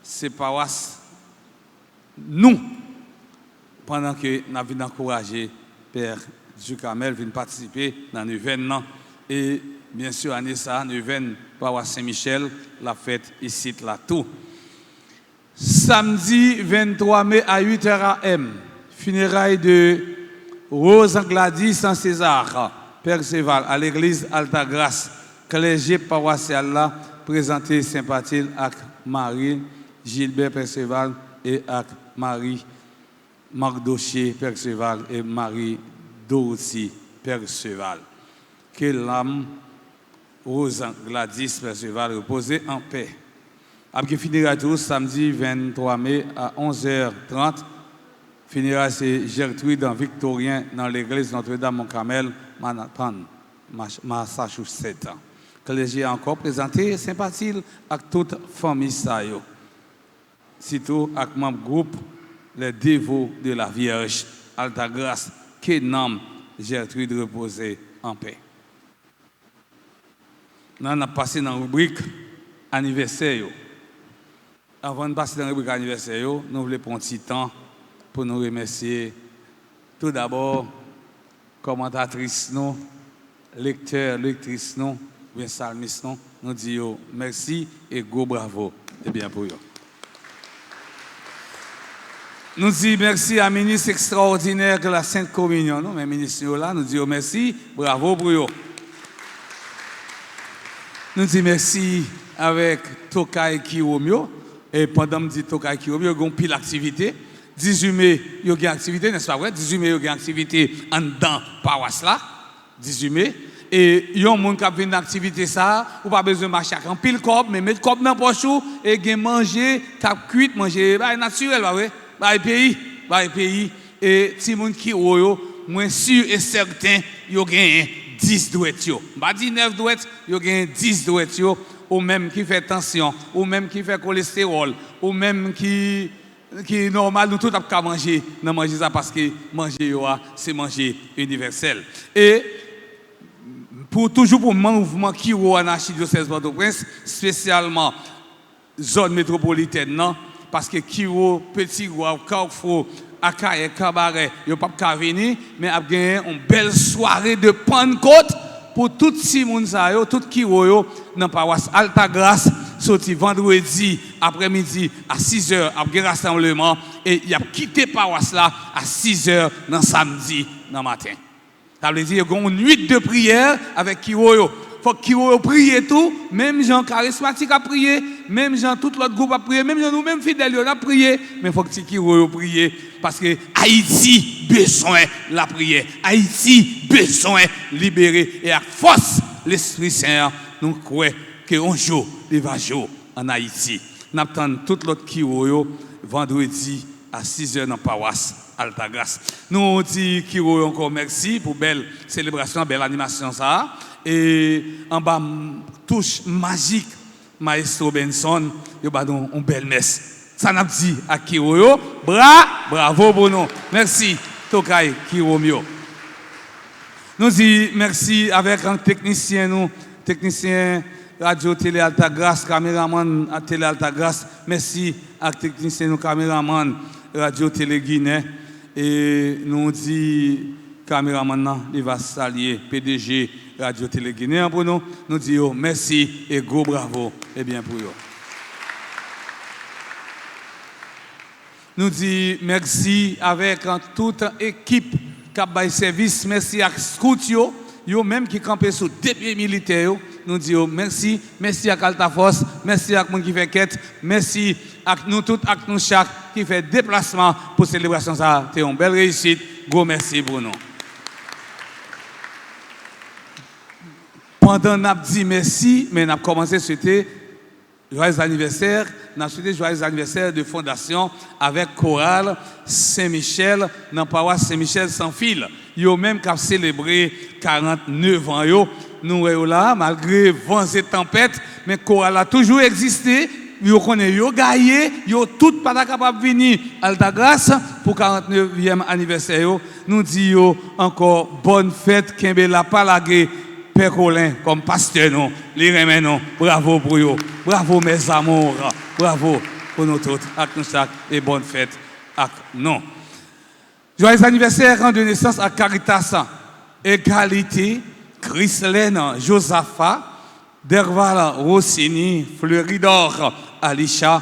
c'est paroisse nous. Pendant que nous avons encouragé Père du Carmel à participer dans l'événement. Et bien sûr, année ça, l'événement paroisse Saint-Michel, la fête ici là tout. Samedi 23 mai à 8h AM, funérailles de Rose Gladys en César, Perceval, à l'église Alta Grâce, clergé paroissial là, présenté sympathie avec Marie Gilbert Perceval et avec Marie Marc Docher Perceval et Marie Dorothy Perceval. Que l'âme Rose Gladys Perceval repose en paix. Après funérailles samedi 23 mai à 11h30, funérailles c'est Gertrude en Victorien dans l'église Notre-Dame-Mont-Carmel, Manhattan, Massachusetts. Clergé encore présenté sympathie avec toute famille sayo. Surtout avec mon groupe les dévots de la Vierge Alta Grâce que nomme Gertrude reposer en paix. Nous avons passé dans la rubrique anniversaire. Avant de passer dans la rubrique anniversaire, nous voulons prendre un petit temps pour nous remercier tout d'abord commentatrices, lecteurs, lectrices, bien salmistes, nous disons merci et go bravo. Et bien pour eux. Nous disons merci à la ministre extraordinaire de la Sainte Communion. Mais ministre là, nous disons merci, bravo pour eux. Nous disons merci avec Tokai Kiromio. Et pendant que je dis Tokai Kiromio, il y a une pile d'activité. 18 mai, il y a une activité, n'est-ce pas vrai? 18 mai, il y a une activité en dedans paroisse là. 18 mai. Et il y a un monde qui a fait une activité ça, ou pas besoin de marcher en pile corps, mais mettre corps dans poche et manger, cap cuit, manger naturel, pas vrai? Pays et si moun qui yo moins sûr et certain yo gagne 10 douettes yo. Pas 19 douettes, yo gagne 10 douettes yo, ou même qui fait tension, ou même qui fait cholestérol, ou même qui normal nous tout a qu'à manger, non manger ça parce que manger yo c'est manger universel. Et toujours pour mouvement qui en archidiocèse Port-au-Prince, spécialement zone métropolitaine non parce que Kiro, Petit Gouave, Carrefour, Akaye, Cabaret, ils ne peuvent pas venir, mais ils ont gagné une belle soirée de Pentecôte pour tout le monde, tout Kiro, dans la paroisse Alta Grâce, sorti vendredi après-midi à 6h, après rassemblement, et il a quitté la paroisse là à 6h dans samedi dans le matin. Ça veut dire qu'il y a une nuit de prière avec Kiro. Il faut que Kiro prie tout, même gens charismatiques a prié, même gens tout l'autre groupe a prié, même gens nous-mêmes fidèles on a prié, mais il faut que Kiro prie parce que Haïti besoin la prière. Haïti besoin libérer et à force l'Esprit Saint nous croyons qu'un jour il va jouer en Haïti. Nous attendons tout l'autre Kiro vendredi à 6h dans la paroisse Alta Grâce. Nous disons Kiro encore merci pour belle célébration, belle animation ça. Et en bas, touche magique, Maestro Benson, il a une belle messe. Ça n'a pas dit à Kiro, bravo pour nous. Merci, Tokai Kiromio. Nous disons merci avec un technicien, technicien Radio Télé Alta Grace, caméraman à Télé Alta Grace. Merci à technicien, caméraman Radio Télé Guinée. Et nous disons, caméraman, il va saluer PDG Radio Télé Guinée pour nous. Nous disons merci et gros bravo. Et bien pour eux. Nous disons merci avec toute équipe qui a fait service. Merci à Scoutio, même qui campait sous deux pieds militaires. Nous disons merci. Merci à Calta Force. Merci à tout qui fait quête. Merci à nous tous, à nous chaque qui fait déplacement pour célébration. Ça, c'est une belle réussite. Gros merci pour nous. Pendant qu'on a dit merci, mais on a commencé à souhaiter joyeux anniversaire. On a souhaité joyeux anniversaire de fondation avec chorale Saint-Michel, dans la paroisse Saint-Michel sans fil. Ils ont même célébré 49 ans. Nous sommes là, malgré vents et tempêtes, mais la chorale a toujours existé. Ils connaissent, ils ont gagné, ils ont tout pas capable de venir à Alta Grace pour le 49e anniversaire. Nous disons encore bonne fête, Kimbela Palagé. Père Colin, comme pasteur, nous, les remercions, nous, bravo pour eux, bravo mes amours, bravo pour nous tous, avec nous chaque, et bonne fête avec nous. Joyeux anniversaire de naissance à Caritas, Égalité, Christelaine, Josaphat, Derval, Rossini, Fleuridor, Alisha,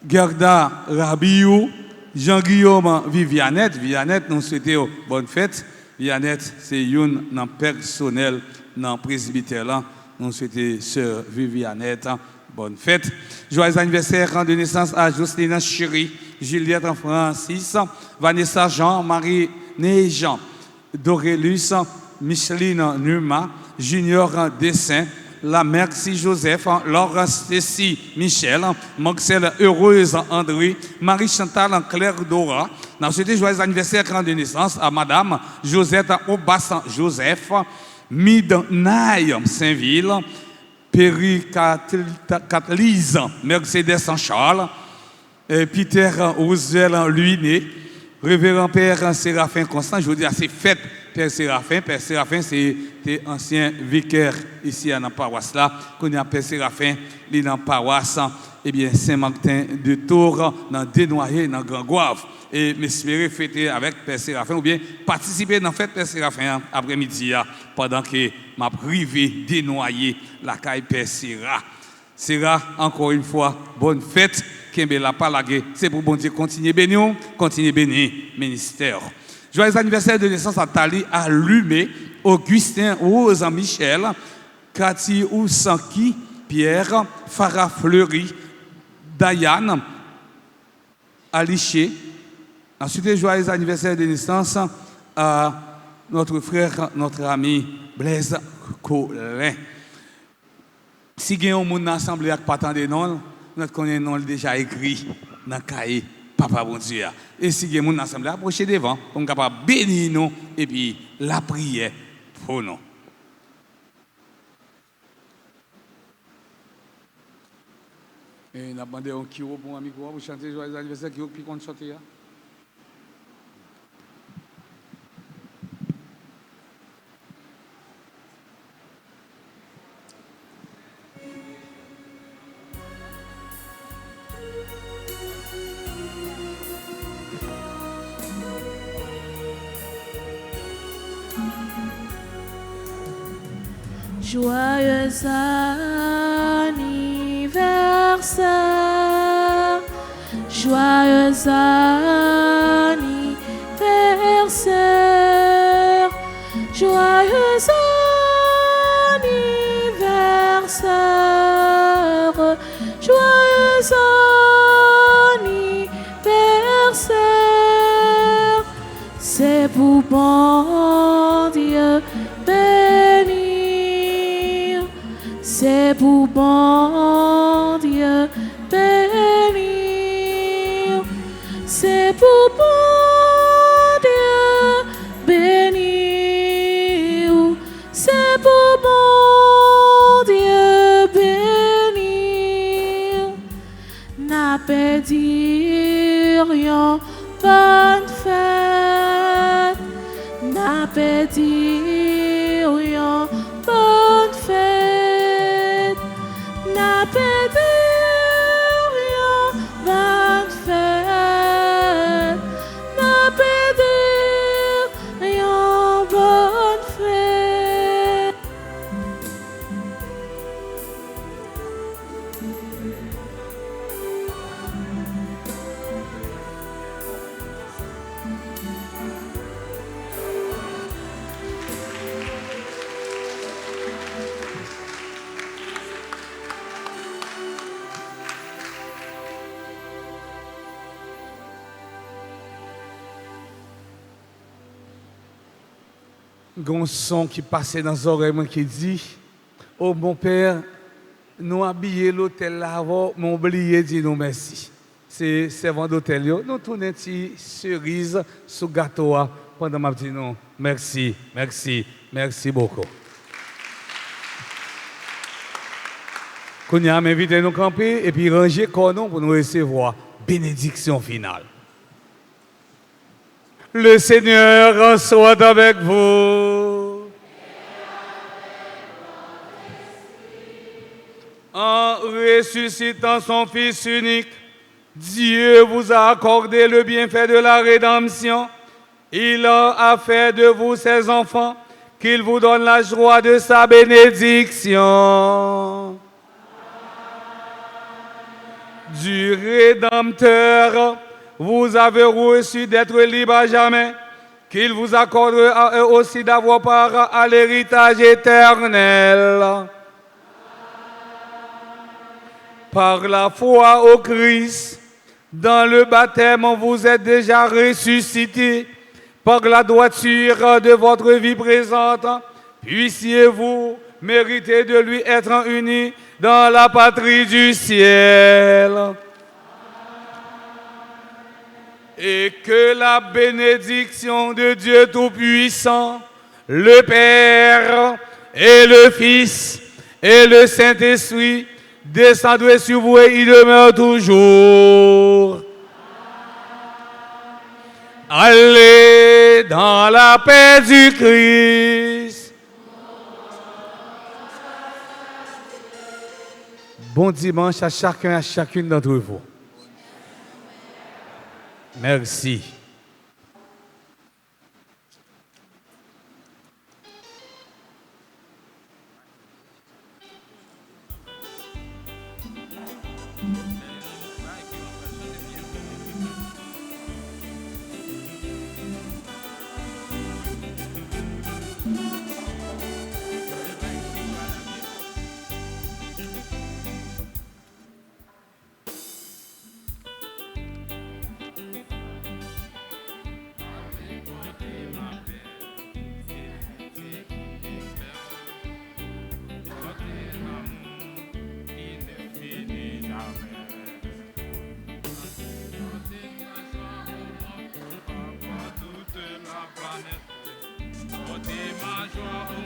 Gerda, Rabiou, Jean-Guillaume, Vivianette, nous souhaitons bonne fête. Viannette, c'est une personnel dans le presbytère. Nous souhaitons sœur Vivianette, bonne fête. Joyeux anniversaire de naissance à Jocelyne Chéri, Juliette Francis, Vanessa Jean, Marie Néjean, Dorélus, Micheline Numa, Junior Dessin, la Merci Joseph, Laure Stécie Michel, Maxel Heureuse André, Marie Chantal Claire Dora. Nous souhaitons joyeux anniversaire de naissance à Madame Josette Aubassan Joseph, Midnaï Saint-Ville, Péry Catlise Mercedes Saint-Charles, Peter Roosevelt Luiné, Révérend Père Séraphin Constant. Je veux dire, c'est fête Père Séraphin. Père Séraphin, c'est ancien vicaire ici à la paroisse là. Qu'on a Père Séraphin, il est dans la paroisse, Saint-Martin de Tours, dans Desnoyers, dans Grand-Goave. Et m'espérer fêter avec Père Séraphin ou bien participer dans la fête Père Séraphin après-midi pendant que m'a privé Desnoyers la caille Père Séraphin. Sera encore une fois bonne fête. Kimbela Palagé, c'est pour bon Dieu continuer bénir, ministère. Joyeux anniversaire de naissance à Tali, à Lumé, Augustin Rose Michel, Cathy Oussanki, Pierre, Farah Fleury, Diane, Aliché. Ensuite, joyeux anniversaire de naissance à notre frère, notre ami Blaise Colin. Si il y a un monde assemblé avec pas tant de noms, nous connaissons déjà écrit dans le cahier Papa bon Dieu. Et si il y a un monde assemblé, approchez devant, pour nous capable bénir nous et puis la prière pour nous. Et nous avons demandé un kiro pour un micro pour chanter joyeux anniversaire, qui puis qu'on chante là. Joyeux anniversaire, joyeux anniversaire, joyeux anniversaire, joyeux anniversaire, c'est pour bon Dieu béni. C'est pour bon Dieu bénir. C'est pour bon Dieu bénir. C'est pour bon Dieu bénir. N'a pas dit rien, bonne fête. N'a pe dire yon bonne fête, n'a pe dire yon bonne fête, n'a pe dire yon bonne fête. Un son qui passait dans les oreilles qui dit: oh mon père, nous habillons l'hôtel là avant, mais oublié de dire nous merci. C'est servant d'hôtel, nous tournons une petite cerise sous le gâteau pendant ma petite non. Merci, merci, merci beaucoup. Qu'on a invité nous camper et puis ranger corps pour nous recevoir bénédiction finale. Le Seigneur soit avec vous. En ressuscitant son Fils unique, Dieu vous a accordé le bienfait de la rédemption. Il a fait de vous ses enfants, qu'il vous donne la joie de sa bénédiction. Du Rédempteur, vous avez reçu d'être libre à jamais, qu'il vous accorde aussi d'avoir part à l'héritage éternel. Par la foi au Christ, dans le baptême, vous êtes déjà ressuscités par la droiture de votre vie présente. Puissiez-vous mériter de lui être unis dans la patrie du ciel. Et que la bénédiction de Dieu Tout-Puissant, le Père et le Fils et le Saint-Esprit descendent sur vous et il demeure toujours. Allez dans la paix du Christ. Bon dimanche à chacun et à chacune d'entre vous. Merci. Ma joie